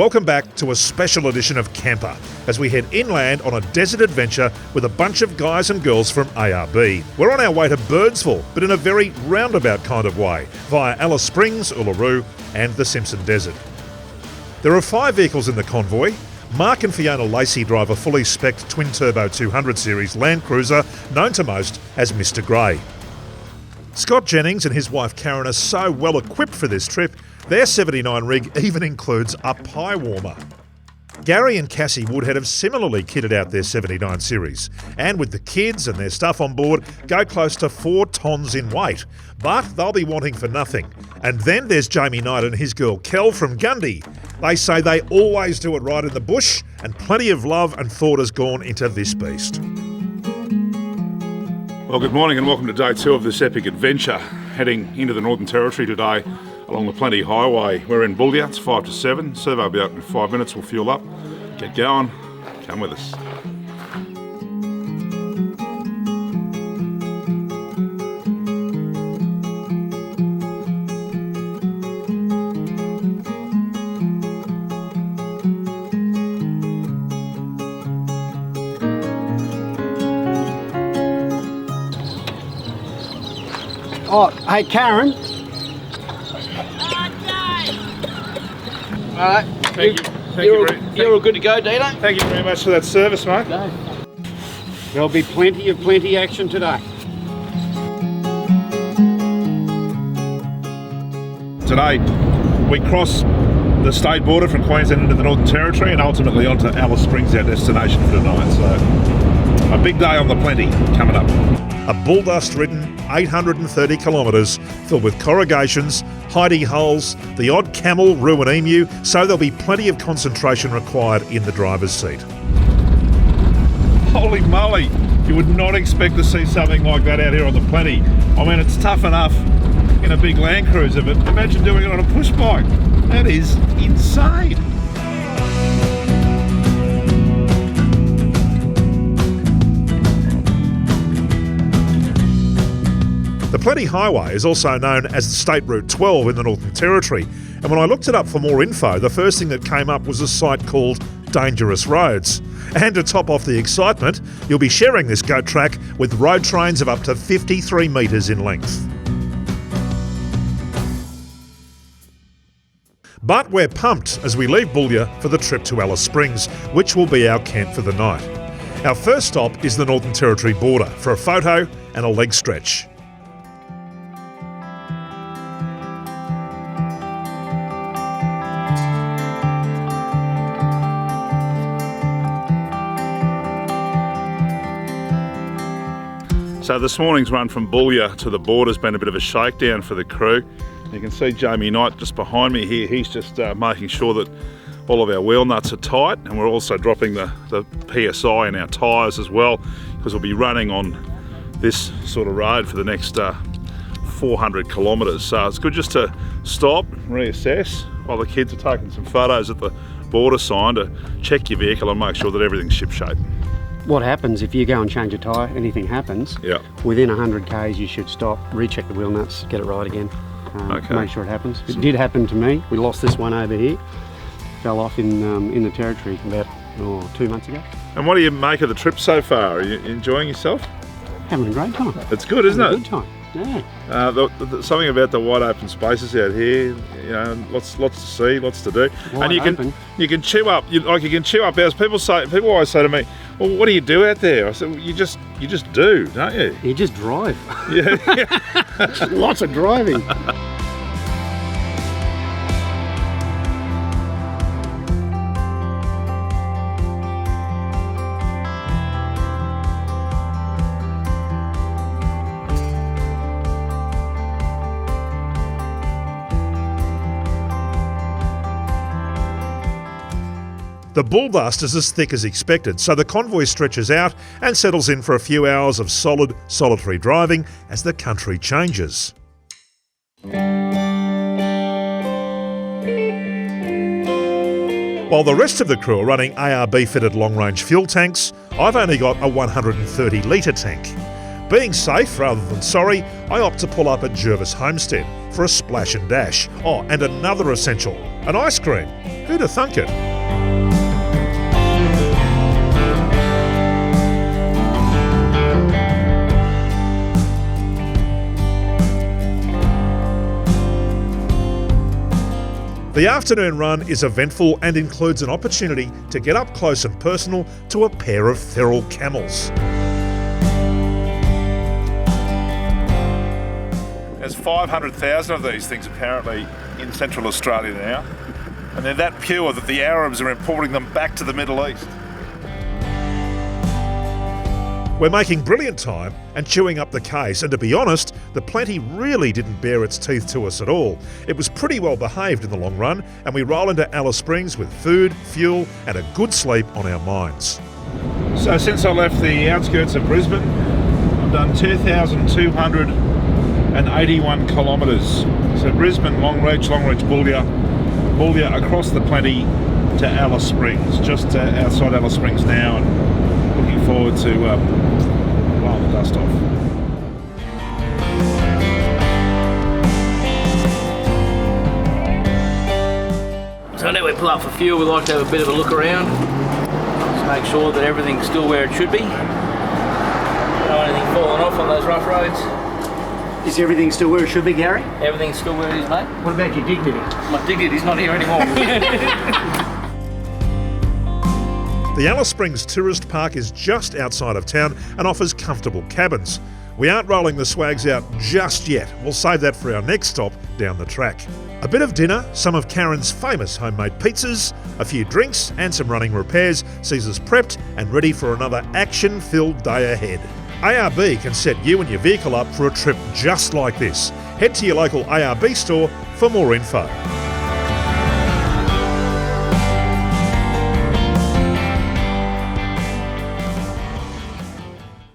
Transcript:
Welcome back to a special edition of Camper as we head inland on a desert adventure with a bunch of guys and girls from ARB. We're on our way to Birdsville, but in a very roundabout kind of way, via Alice Springs, Uluru and the Simpson Desert. There are 5 vehicles in the convoy. Mark and Fiona Lacey drive a fully spec'd twin-turbo 200 series Land Cruiser, known to most as Mr Grey. Scott Jennings and his wife Karen are so well equipped for this trip, their 79 rig even includes a pie warmer. Gary and Cassie Woodhead have similarly kitted out their 79 series, and with the kids and their stuff on board, go close to 4 tonnes in weight. But they'll be wanting for nothing. And then there's Jamie Knight and his girl Kel from Gundy. They say they always do it right in the bush, and plenty of love and thought has gone into this beast. Well, good morning and welcome to day 2 of this epic adventure. Heading into the Northern Territory today along the Plenty Highway. We're in Boulia, it's 5 to 7. Servo will be open in 5 minutes, we'll fuel up, get going, come with us. Oh, hey Karen. Alright. Thank you. You're all good to go, Dino? Thank you very much for that service, mate. No. There'll be plenty action today. Today we cross the state border from Queensland into the Northern Territory and ultimately onto Alice Springs, our destination for tonight. So a big day on the Plenty coming up. A bulldust-ridden 830 kilometres filled with corrugations, hidey holes, the odd camel, roo and emu, so there'll be plenty of concentration required in the driver's seat. Holy moly, you would not expect to see something like that out here on the Plenty. I mean, it's tough enough in a big Land Cruiser, but imagine doing it on a push bike. That is insane. The Plenty Highway is also known as the State Route 12 in the Northern Territory, and when I looked it up for more info, the first thing that came up was a site called Dangerous Roads. And to top off the excitement, you'll be sharing this goat track with road trains of up to 53 metres in length. But we're pumped as we leave Boulia for the trip to Alice Springs, which will be our camp for the night. Our first stop is the Northern Territory border for a photo and a leg stretch. So this morning's run from Boulia to the border has been a bit of a shakedown for the crew. You can see Jamie Knight just behind me here. He's just making sure that all of our wheel nuts are tight, and we're also dropping the PSI in our tyres as well, because we'll be running on this sort of road for the next 400 kilometres. So it's good just to stop, reassess, while the kids are taking some photos at the border sign to check your vehicle and make sure that everything's shipshape. What happens if you go and change a tyre, anything happens, within 100 k's you should stop, recheck the wheel nuts, get it right again, make sure it happens. It did happen to me. We lost this one over here, fell off in the Territory about 2 months ago. And what do you make of the trip so far? Are you enjoying yourself? Having a great time. It's good, isn't it? Good time, yeah. Something about the wide open spaces out here, you know, lots to see, lots to do. Wide and open. you can chew up, you can chew up hours. People always say to me, well, what do you do out there? I said, well, you just do, don't you? You just drive. Yeah. Lots of driving. The bulldust is as thick as expected, so the convoy stretches out and settles in for a few hours of solid, solitary driving as the country changes. While the rest of the crew are running ARB-fitted long-range fuel tanks, I've only got a 130-litre tank. Being safe rather than sorry, I opt to pull up at Jervis Homestead for a splash and dash. Oh, and another essential, An ice cream? Who'd have thunk it? The afternoon run is eventful and includes an opportunity to get up close and personal to a pair of feral camels. There's 500,000 of these things apparently in Central Australia now, and they're that pure that the Arabs are importing them back to the Middle East. We're making brilliant time and chewing up the case, and to be honest, the plenty really didn't bare its teeth to us at all. It was pretty well behaved in the long run, and we roll into Alice Springs with food, fuel and a good sleep on our minds. So since I left the outskirts of Brisbane, I've done 2,281 kilometres. So Brisbane, Longreach, Boulia, across the plenty to Alice Springs, just outside Alice Springs now, and looking forward to blowing the dust off. So now we pull up for fuel, we like to have a bit of a look around, just make sure that everything's still where it should be. Not anything falling off on those rough roads. Is everything still where it should be, Gary? Everything's still where it is, mate. What about your dignity? My dignity's not here anymore. The Alice Springs Tourist Park is just outside of town and offers comfortable cabins. We aren't rolling the swags out just yet. We'll save that for our next stop down the track. A bit of dinner, some of Karen's famous homemade pizzas, a few drinks and some running repairs sees us prepped and ready for another action-filled day ahead. ARB can set you and your vehicle up for a trip just like this. Head to your local ARB store for more info.